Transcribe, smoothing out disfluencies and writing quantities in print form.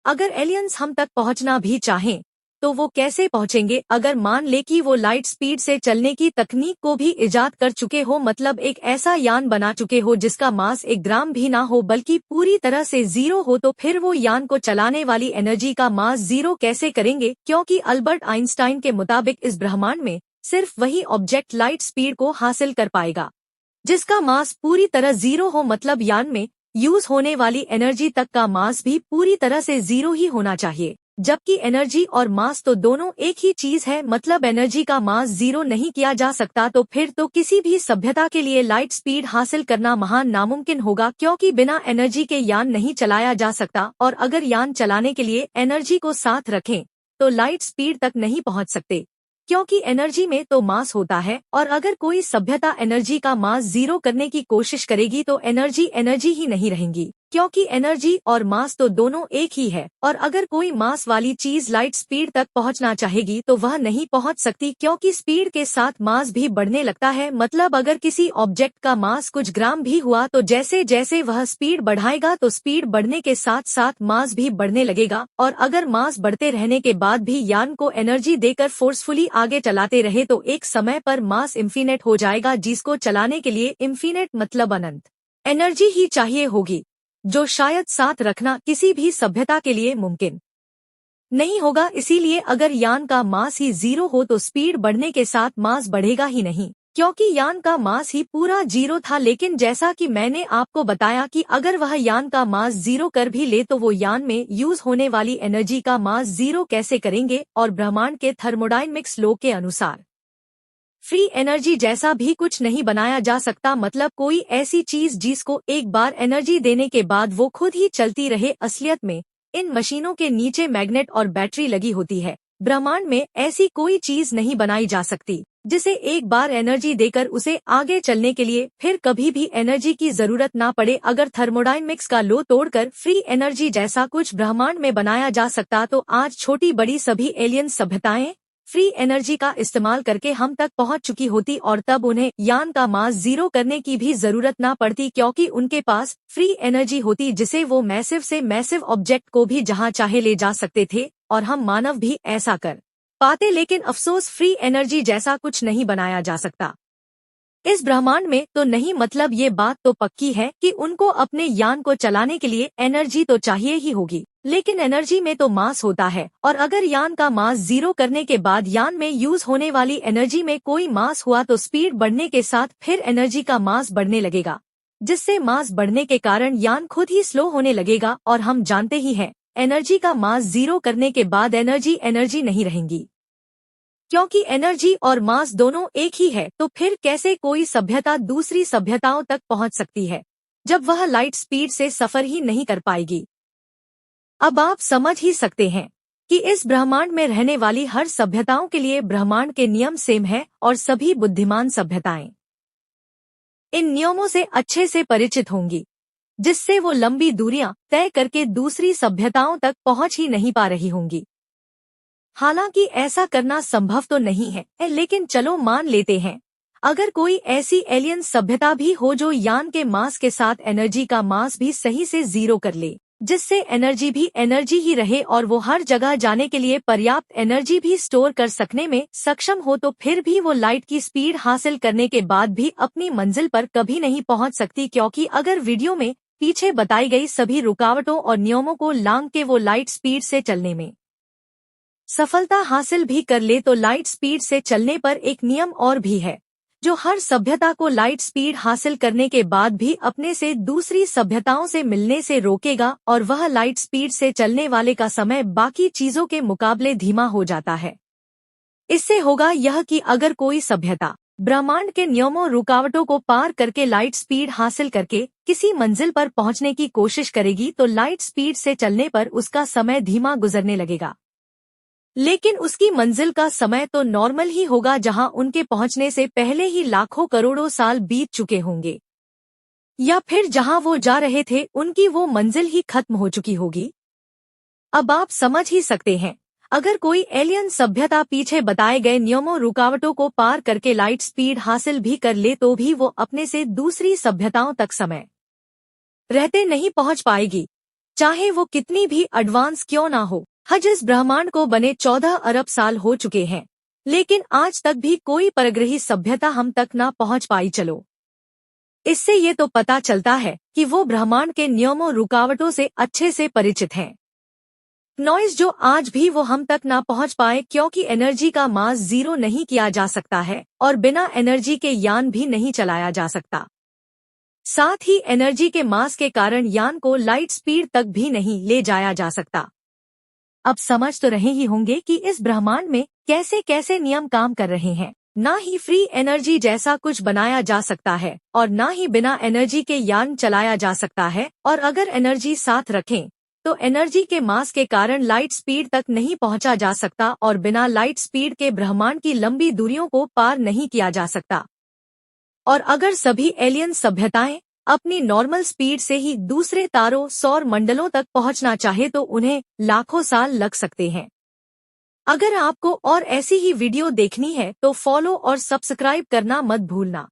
अगर एलियंस हम तक पहुंचना भी चाहें तो वो कैसे पहुंचेंगे? अगर मान ले कि वो लाइट स्पीड से चलने की तकनीक को भी इजाद कर चुके हो, मतलब एक ऐसा यान बना चुके हो जिसका मास 1 ग्राम भी ना हो बल्कि पूरी तरह से जीरो हो, तो फिर वो यान को चलाने वाली एनर्जी का मास जीरो कैसे करेंगे? क्योंकि अल्बर्ट आइंस्टाइन के मुताबिक इस ब्रह्मांड में सिर्फ वही ऑब्जेक्ट लाइट स्पीड को हासिल कर पाएगा जिसका मास पूरी तरह जीरो हो, मतलब यान में यूज होने वाली एनर्जी तक का मास भी पूरी तरह से जीरो ही होना चाहिए। जबकि एनर्जी और मास तो दोनों एक ही चीज है, मतलब एनर्जी का मास जीरो नहीं किया जा सकता, तो फिर तो किसी भी सभ्यता के लिए लाइट स्पीड हासिल करना महान नामुमकिन होगा, क्योंकि बिना एनर्जी के यान नहीं चलाया जा सकता। और अगर यान चलाने के लिए एनर्जी को साथ रखें तो लाइट स्पीड तक नहीं पहुंच सकते, क्योंकि एनर्जी में तो मास होता है। और अगर कोई सभ्यता एनर्जी का मास जीरो करने की कोशिश करेगी तो एनर्जी एनर्जी ही नहीं रहेंगी, क्योंकि एनर्जी और मास तो दोनों एक ही है। और अगर कोई मास वाली चीज लाइट स्पीड तक पहुंचना चाहेगी तो वह नहीं पहुंच सकती, क्योंकि स्पीड के साथ मास भी बढ़ने लगता है। मतलब अगर किसी ऑब्जेक्ट का मास कुछ ग्राम भी हुआ तो जैसे जैसे वह स्पीड बढ़ाएगा तो स्पीड बढ़ने के साथ साथ मास भी बढ़ने लगेगा। और अगर मास बढ़ते रहने के बाद भी यान को एनर्जी देकर फोर्सफुली आगे चलाते रहे तो एक समय पर मास इन्फिनेट हो जाएगा, जिसको चलाने के लिए इन्फिनेट मतलब अनंत एनर्जी ही चाहिए होगी, जो शायद साथ रखना किसी भी सभ्यता के लिए मुमकिन नहीं होगा। इसीलिए अगर यान का मास ही जीरो हो तो स्पीड बढ़ने के साथ मास बढ़ेगा ही नहीं, क्योंकि यान का मास ही पूरा जीरो था। लेकिन जैसा कि मैंने आपको बताया कि अगर वह यान का मास जीरो कर भी ले तो वो यान में यूज होने वाली एनर्जी का मास जीरो कैसे करेंगे? और ब्रह्मांड के थर्मोडायनेमिक्स लॉ के अनुसार फ्री एनर्जी जैसा भी कुछ नहीं बनाया जा सकता, मतलब कोई ऐसी चीज जिसको एक बार एनर्जी देने के बाद वो खुद ही चलती रहे। असलियत में इन मशीनों के नीचे मैग्नेट और बैटरी लगी होती है। ब्रह्मांड में ऐसी कोई चीज नहीं बनाई जा सकती जिसे एक बार एनर्जी देकर उसे आगे चलने के लिए फिर कभी भी एनर्जी की जरूरत ना पड़े। अगर थर्मोडायनेमिक्स का लॉ तोड़कर फ्री एनर्जी जैसा कुछ ब्रह्मांड में बनाया जा सकता तो आज छोटी बड़ी सभी एलियन सभ्यताएं फ्री एनर्जी का इस्तेमाल करके हम तक पहुंच चुकी होती, और तब उन्हें यान का मास जीरो करने की भी जरूरत ना पड़ती, क्योंकि उनके पास फ्री एनर्जी होती जिसे वो मैसिव से मैसिव ऑब्जेक्ट को भी जहां चाहे ले जा सकते थे। और हम मानव भी ऐसा कर पाते, लेकिन अफसोस फ्री एनर्जी जैसा कुछ नहीं बनाया जा सकता इस ब्रह्मांड में तो नहीं। मतलब ये बात तो पक्की है कि उनको अपने यान को चलाने के लिए एनर्जी तो चाहिए ही होगी, लेकिन एनर्जी में तो मास होता है। और अगर यान का मास जीरो करने के बाद यान में यूज होने वाली एनर्जी में कोई मास हुआ तो स्पीड बढ़ने के साथ फिर एनर्जी का मास बढ़ने लगेगा, जिससे मास बढ़ने के कारण यान खुद ही स्लो होने लगेगा। और हम जानते ही हैं एनर्जी का मास जीरो करने के बाद एनर्जी एनर्जी नहीं रहेंगी, क्योंकि एनर्जी और मास दोनों एक ही है। तो फिर कैसे कोई सभ्यता दूसरी सभ्यताओं तक पहुंच सकती है जब वह लाइट स्पीड से सफर ही नहीं कर पाएगी? अब आप समझ ही सकते हैं कि इस ब्रह्मांड में रहने वाली हर सभ्यताओं के लिए ब्रह्मांड के नियम सेम है, और सभी बुद्धिमान सभ्यताएं इन नियमों से अच्छे से परिचित होंगी, जिससे वो लंबी दूरियां तय करके दूसरी सभ्यताओं तक पहुंच ही नहीं पा रही होंगी। हालांकि ऐसा करना संभव तो नहीं है, लेकिन चलो मान लेते हैं अगर कोई ऐसी एलियन सभ्यता भी हो जो यान के मास के साथ एनर्जी का मास भी सही से जीरो कर ले, जिससे एनर्जी भी एनर्जी ही रहे और वो हर जगह जाने के लिए पर्याप्त एनर्जी भी स्टोर कर सकने में सक्षम हो, तो फिर भी वो लाइट की स्पीड हासिल करने के बाद भी अपनी मंजिल पर कभी नहीं पहुंच सकती, क्योंकि अगर वीडियो में पीछे बताई गई सभी रुकावटों और नियमों को लांघ के वो लाइट स्पीड से चलने में सफलता हासिल भी कर ले तो लाइट स्पीड से चलने पर एक नियम और भी है जो हर सभ्यता को लाइट स्पीड हासिल करने के बाद भी अपने से दूसरी सभ्यताओं से मिलने से रोकेगा, और वह लाइट स्पीड से चलने वाले का समय बाकी चीजों के मुकाबले धीमा हो जाता है। इससे होगा यह कि अगर कोई सभ्यता ब्रह्मांड के नियमों रुकावटों को पार करके लाइट स्पीड हासिल करके किसी मंजिल पर पहुंचने की कोशिश करेगी तो लाइट स्पीड से चलने पर उसका समय धीमा गुजरने लगेगा, लेकिन उसकी मंजिल का समय तो नॉर्मल ही होगा, जहां उनके पहुंचने से पहले ही लाखों करोड़ों साल बीत चुके होंगे, या फिर जहां वो जा रहे थे उनकी वो मंजिल ही खत्म हो चुकी होगी। अब आप समझ ही सकते हैं अगर कोई एलियन सभ्यता पीछे बताए गए नियमों रुकावटों को पार करके लाइट स्पीड हासिल भी कर ले तो भी वो अपने से दूसरी सभ्यताओं तक समय रहते नहीं पहुंच पाएगी। चाहे वो कितनी भी एडवांस क्यों ना हो। आज इस ब्रह्मांड को बने 14 अरब साल हो चुके हैं, लेकिन आज तक भी कोई परग्रही सभ्यता हम तक ना पहुंच पाई। चलो, इससे ये तो पता चलता है कि वो ब्रह्मांड के नियमों रुकावटों से अच्छे से परिचित हैं। नॉइज जो आज भी वो हम तक ना पहुंच पाए, क्योंकि एनर्जी का मास जीरो नहीं किया जा सकता है और बिना एनर्जी के यान भी नहीं चलाया जा सकता। साथ ही एनर्जी के मास के कारण यान को लाइट स्पीड तक भी नहीं ले जाया जा सकता। अब समझ तो रहे ही होंगे कि इस ब्रह्मांड में कैसे कैसे नियम काम कर रहे हैं। ना ही फ्री एनर्जी जैसा कुछ बनाया जा सकता है और ना ही बिना एनर्जी के यान चलाया जा सकता है, और अगर एनर्जी साथ रखें तो एनर्जी के मास के कारण लाइट स्पीड तक नहीं पहुंचा जा सकता और बिना लाइट स्पीड के ब्रह्मांड की लंबी दूरियों को पार नहीं किया जा सकता। और अगर सभी एलियन सभ्यताएं अपनी नॉर्मल स्पीड से ही दूसरे तारों सौर मंडलों तक पहुंचना चाहे तो उन्हें लाखों साल लग सकते हैं। अगर आपको और ऐसी ही वीडियो देखनी है तो फॉलो और सब्सक्राइब करना मत भूलना।